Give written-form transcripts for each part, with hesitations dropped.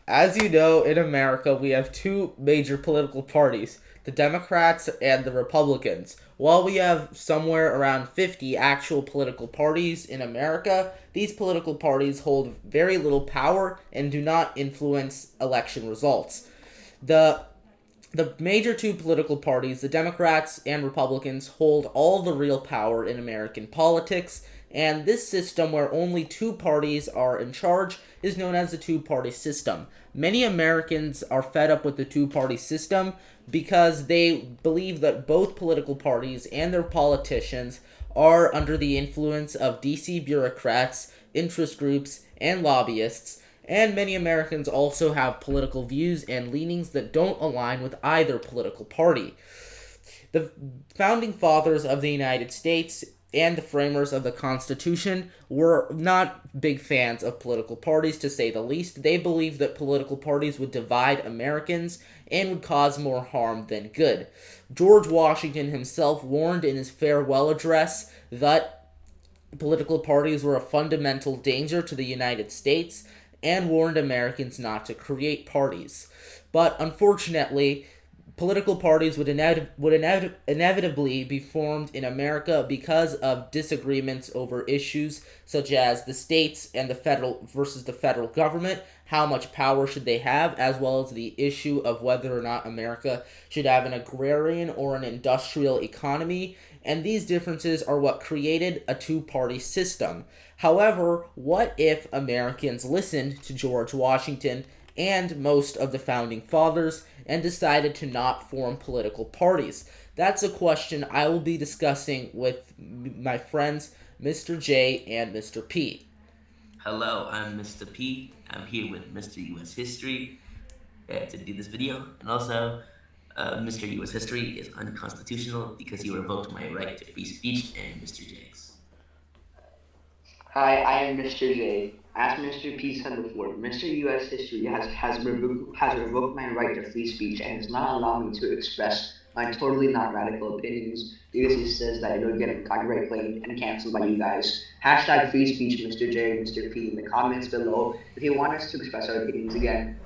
As you know, in America, we have two major political parties, the Democrats and the Republicans. While we have somewhere around 50 actual political parties in America, these political parties hold very little power and do not influence election results. The the major two political parties, the Democrats and Republicans, hold all the real power in American politics, and this system, where only two parties are in charge, is known as the two party system. Many Americans are fed up with the two party system because they believe that both political parties and their politicians are under the influence of DC bureaucrats, interest groups, and lobbyists, and many Americans also have political views and leanings that don't align with either political party. The founding fathers of the United States and the framers of the Constitution were not big fans of political parties, to say the least. They believed that political parties would divide Americans and would cause more harm than good. George Washington himself warned in his farewell address that political parties were a fundamental danger to the United States and warned Americans not to create parties. But unfortunately, political parties would inevitably be formed in America because of disagreements over issues such as the states and the federal versus the federal government, how much power should they have, as well as the issue of whether or not America should have an agrarian or an industrial economy, and these differences are what created a two-party system. However, what if Americans listened to George Washington and most of the founding fathers and decided to not form political parties? That's a question I will be discussing with my friends Mr. J and Mr. P. Hello, I'm Mr. P. I'm here with Mr. US History to do this video. And also, Mr. US History is unconstitutional because he revoked my right to free speech and Mr. J's. Hi, I am Mr. J. As Mr. P said before, Mr. U.S. history has revoked my right to free speech and does not allow me to express my totally not radical opinions because he says that it'll get copyright claimed and canceled by you guys. Hashtag free speech, Mr. J and Mr. P in the comments below if you want us to express our opinions again.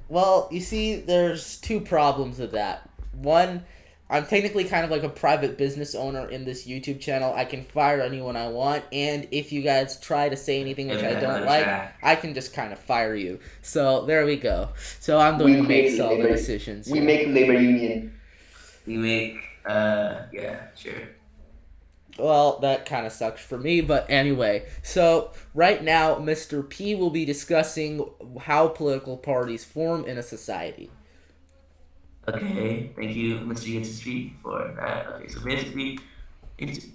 Well, you see, there's two problems with that. One, I'm technically kind of like a private business owner in this YouTube channel. I can fire anyone I want, and if you guys try to say anything which I don't like, I can just kind of fire you. So there we go. So I'm the one We who makes create all the labor. decisions We here. make labor union. We make, yeah, sure. Well, that kind of sucks for me, but anyway. So, right now, Mr. P will be discussing how political parties form in a society. Okay, thank you, Mr. US History, for that. Okay, so basically, it's,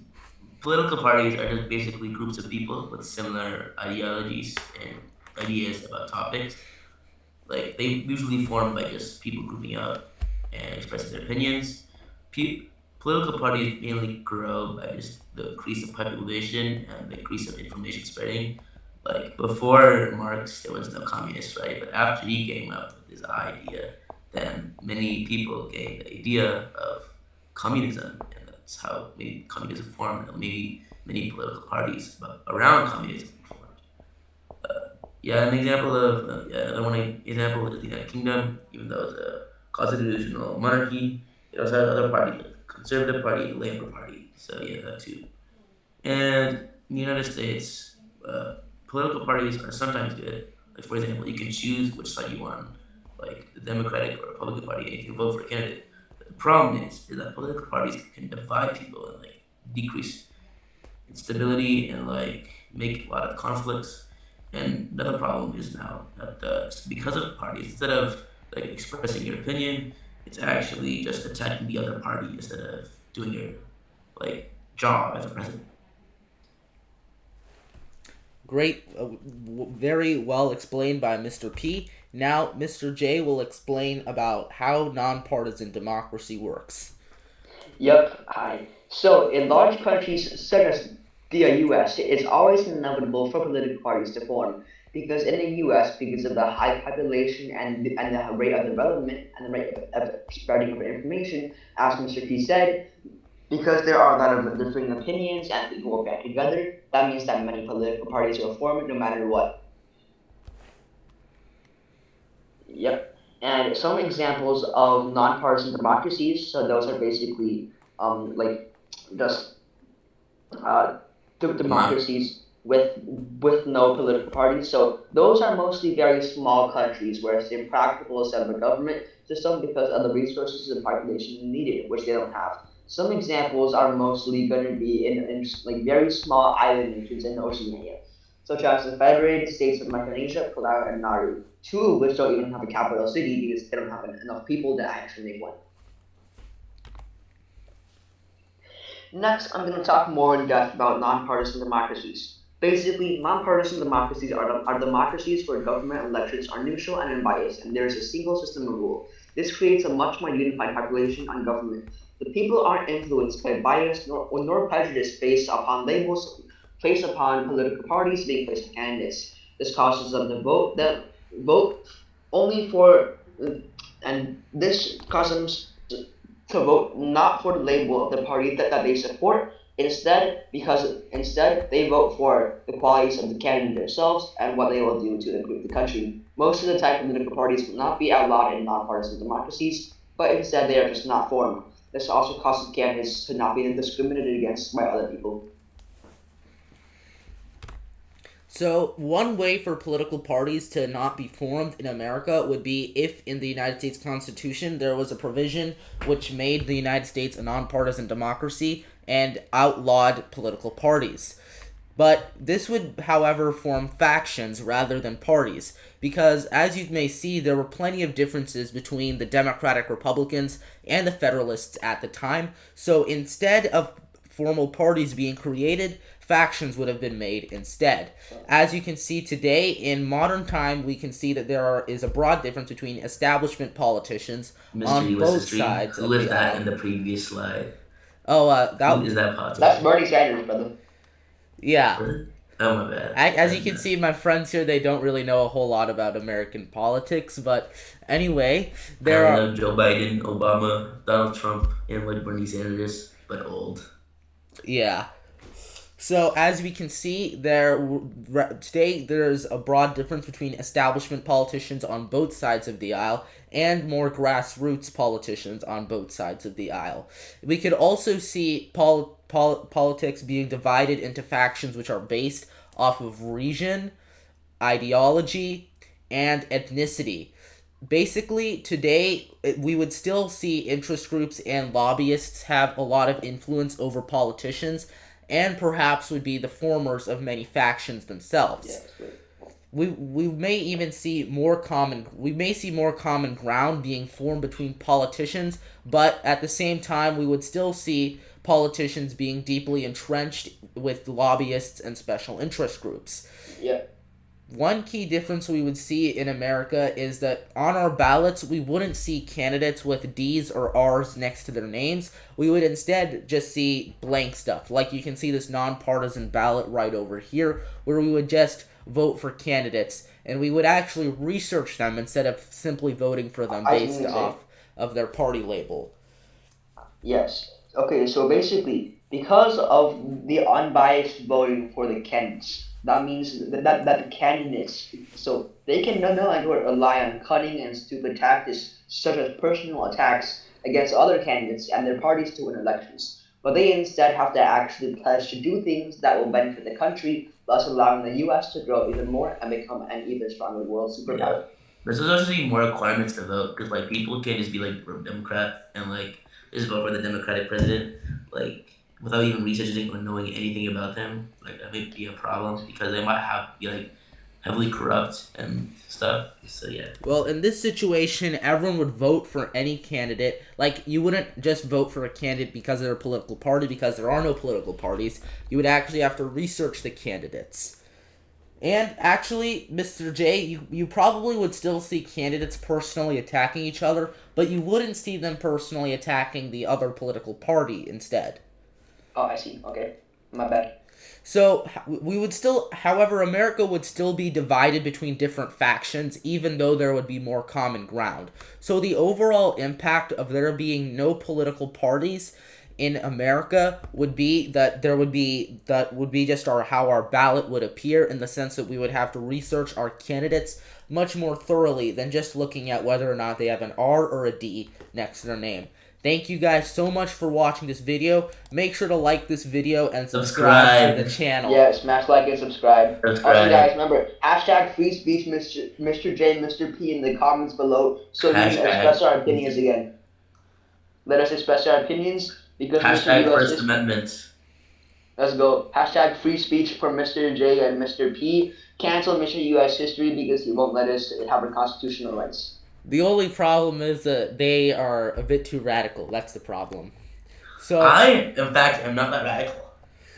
political parties are just basically groups of people with similar ideologies and ideas about topics. Like, they usually form by just people grouping up and expressing their opinions. Pe- Political parties mainly grow by just the increase of population and the increase of information spreading. Like before Marx, there was no communist, right? But after he came up with his idea, then many people gained the idea of communism, and that's how maybe communism formed. And maybe many political parties around communism formed. Yeah, an example of yeah, another one example is the United Kingdom. Even though it's a constitutional monarchy, it also has other parties, like the Conservative Party, the Labour Party. So yeah, that too. And in the United States, political parties are sometimes good. Like for example, you can choose which side you want, like the Democratic or Republican Party, and you can vote for a candidate. But the problem is that political parties can divide people and like decrease instability and like make a lot of conflicts. And another problem is now that because of parties, instead of like expressing your opinion, it's actually just attacking the other party instead of doing your like job as a president. Great, very well explained by Mr. P. Now, Mr. J will explain about how nonpartisan democracy works. Yep, hi. So, in large countries such as the US, it's always inevitable for political parties to form because in the US, because of the high population and the rate of development and the rate of spreading of information, as Mr. P said, because there are a lot of differing opinions and people work back together, that means that many political parties will form no matter what. Yep. And some examples of nonpartisan democracies. So those are basically like just uh, Not democracies with no political parties. So those are mostly very small countries where it's impractical to set up a government system because of the resources and population needed, which they don't have. Some examples are mostly going to be in like very small island nations in Oceania, such as the Federated States of Micronesia, Palau, and Nauru, two of which don't even have a capital city because they don't have enough people to actually make one. Next, I'm going to talk more in depth about nonpartisan democracies. Basically, nonpartisan democracies are democracies where government elections are neutral and unbiased, and there is a single system of rule. This creates a much more unified population on government. The people aren't influenced by bias nor prejudice based upon labels, based upon political parties being placed as candidates. This causes them to vote only for, and this causes them to vote not for the label of the party that they support. Instead, they vote for the qualities of the candidate themselves and what they will do to improve the country. Most of the time, political parties will not be outlawed in nonpartisan democracies, but instead they are just not formed. This also causes candidates to not be discriminated against by other people. So, one way for political parties to not be formed in America would be if in the United States Constitution there was a provision which made the United States a nonpartisan democracy and outlawed political parties. But this would, however, form factions rather than parties, because as you may see, there were plenty of differences between the Democratic Republicans and the Federalists at the time. So instead of formal parties being created, factions would have been made instead. As you can see today, in modern time, we can see that is a broad difference between establishment politicians Mr. on U.S. both history. sides Who of was the that aisle. in the previous slide? Oh, Who that is that politician? That's Bernie Sanders, brother. yeah. Really? Oh my bad. As you can see, my friends here, they don't really know a whole lot about American politics, but anyway, there I are... know Joe Biden, Obama, Donald Trump, and like Bernie Sanders, but old. Yeah. So as we can see, today there's a broad difference between establishment politicians on both sides of the aisle and more grassroots politicians on both sides of the aisle. We could also see politics being divided into factions which are based off of region, ideology, and ethnicity. Basically, today, we would still see interest groups and lobbyists have a lot of influence over politicians, and perhaps would be the formers of many factions themselves. Yes. We may even see more common ground being formed between politicians, but at the same time we would still see politicians being deeply entrenched with lobbyists and special interest groups. Yeah. One key difference we would see in America is that on our ballots, we wouldn't see candidates with D's or R's next to their names. We would instead just see blank stuff. Like you can see this nonpartisan ballot right over here, where we would just vote for candidates, and we would actually research them instead of simply voting for them based off of their party label. Yes. Okay, so basically, because of the unbiased voting for the candidates, that means that the candidates, so they can no longer rely on cunning and stupid tactics such as personal attacks against other candidates and their parties to win elections. But they instead have to actually pledge to do things that will benefit the country, thus allowing the U.S. to grow even more and become an even stronger world superpower. Yeah. There's actually more requirements to vote because like people can't just be like Democrat and like just vote for the Democratic president like without even researching or knowing anything about them. Like that may be a problem because they might be like heavily corrupt and stuff. So yeah. Well, in this situation, everyone would vote for any candidate. Like, you wouldn't just vote for a candidate because of their political party, because there are no political parties. You would actually have to research the candidates. And actually, Mr. J, you probably would still see candidates personally attacking each other, but you wouldn't see them personally attacking the other political party instead. Oh, I see. Okay. My bad. So, we would still, however, America would still be divided between different factions, even though there would be more common ground. So, the overall impact of there being no political parties in America would be that just how our ballot would appear, in the sense that we would have to research our candidates much more thoroughly than just looking at whether or not they have an R or a D next to their name. Thank you guys so much for watching this video. Make sure to like this video and subscribe to the channel. Yeah, smash like and subscribe. Subscribe. Also, guys, remember, hashtag free speech, Mr. J, Mr. P in the comments below so we can express our opinions again. Let us express our opinions because Hashtag Mr. US First Amendment. Let's go. Hashtag free speech for Mr. J and Mr. P. Cancel Mr. US history because he won't let us have our constitutional rights. The only problem is that they are a bit too radical. That's the problem. So I, in fact, am not that radical.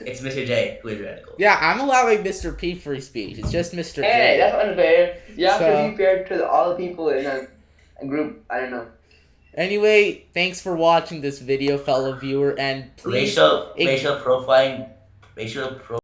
It's Mr. J who is radical. yeah, I'm allowing Mr. P free speech. It's just Mr. Hey, J. that's unfair. You have So- to be fair to all the people in a group. I don't know. Anyway, thanks for watching this video, fellow viewer, and please Racial profiling.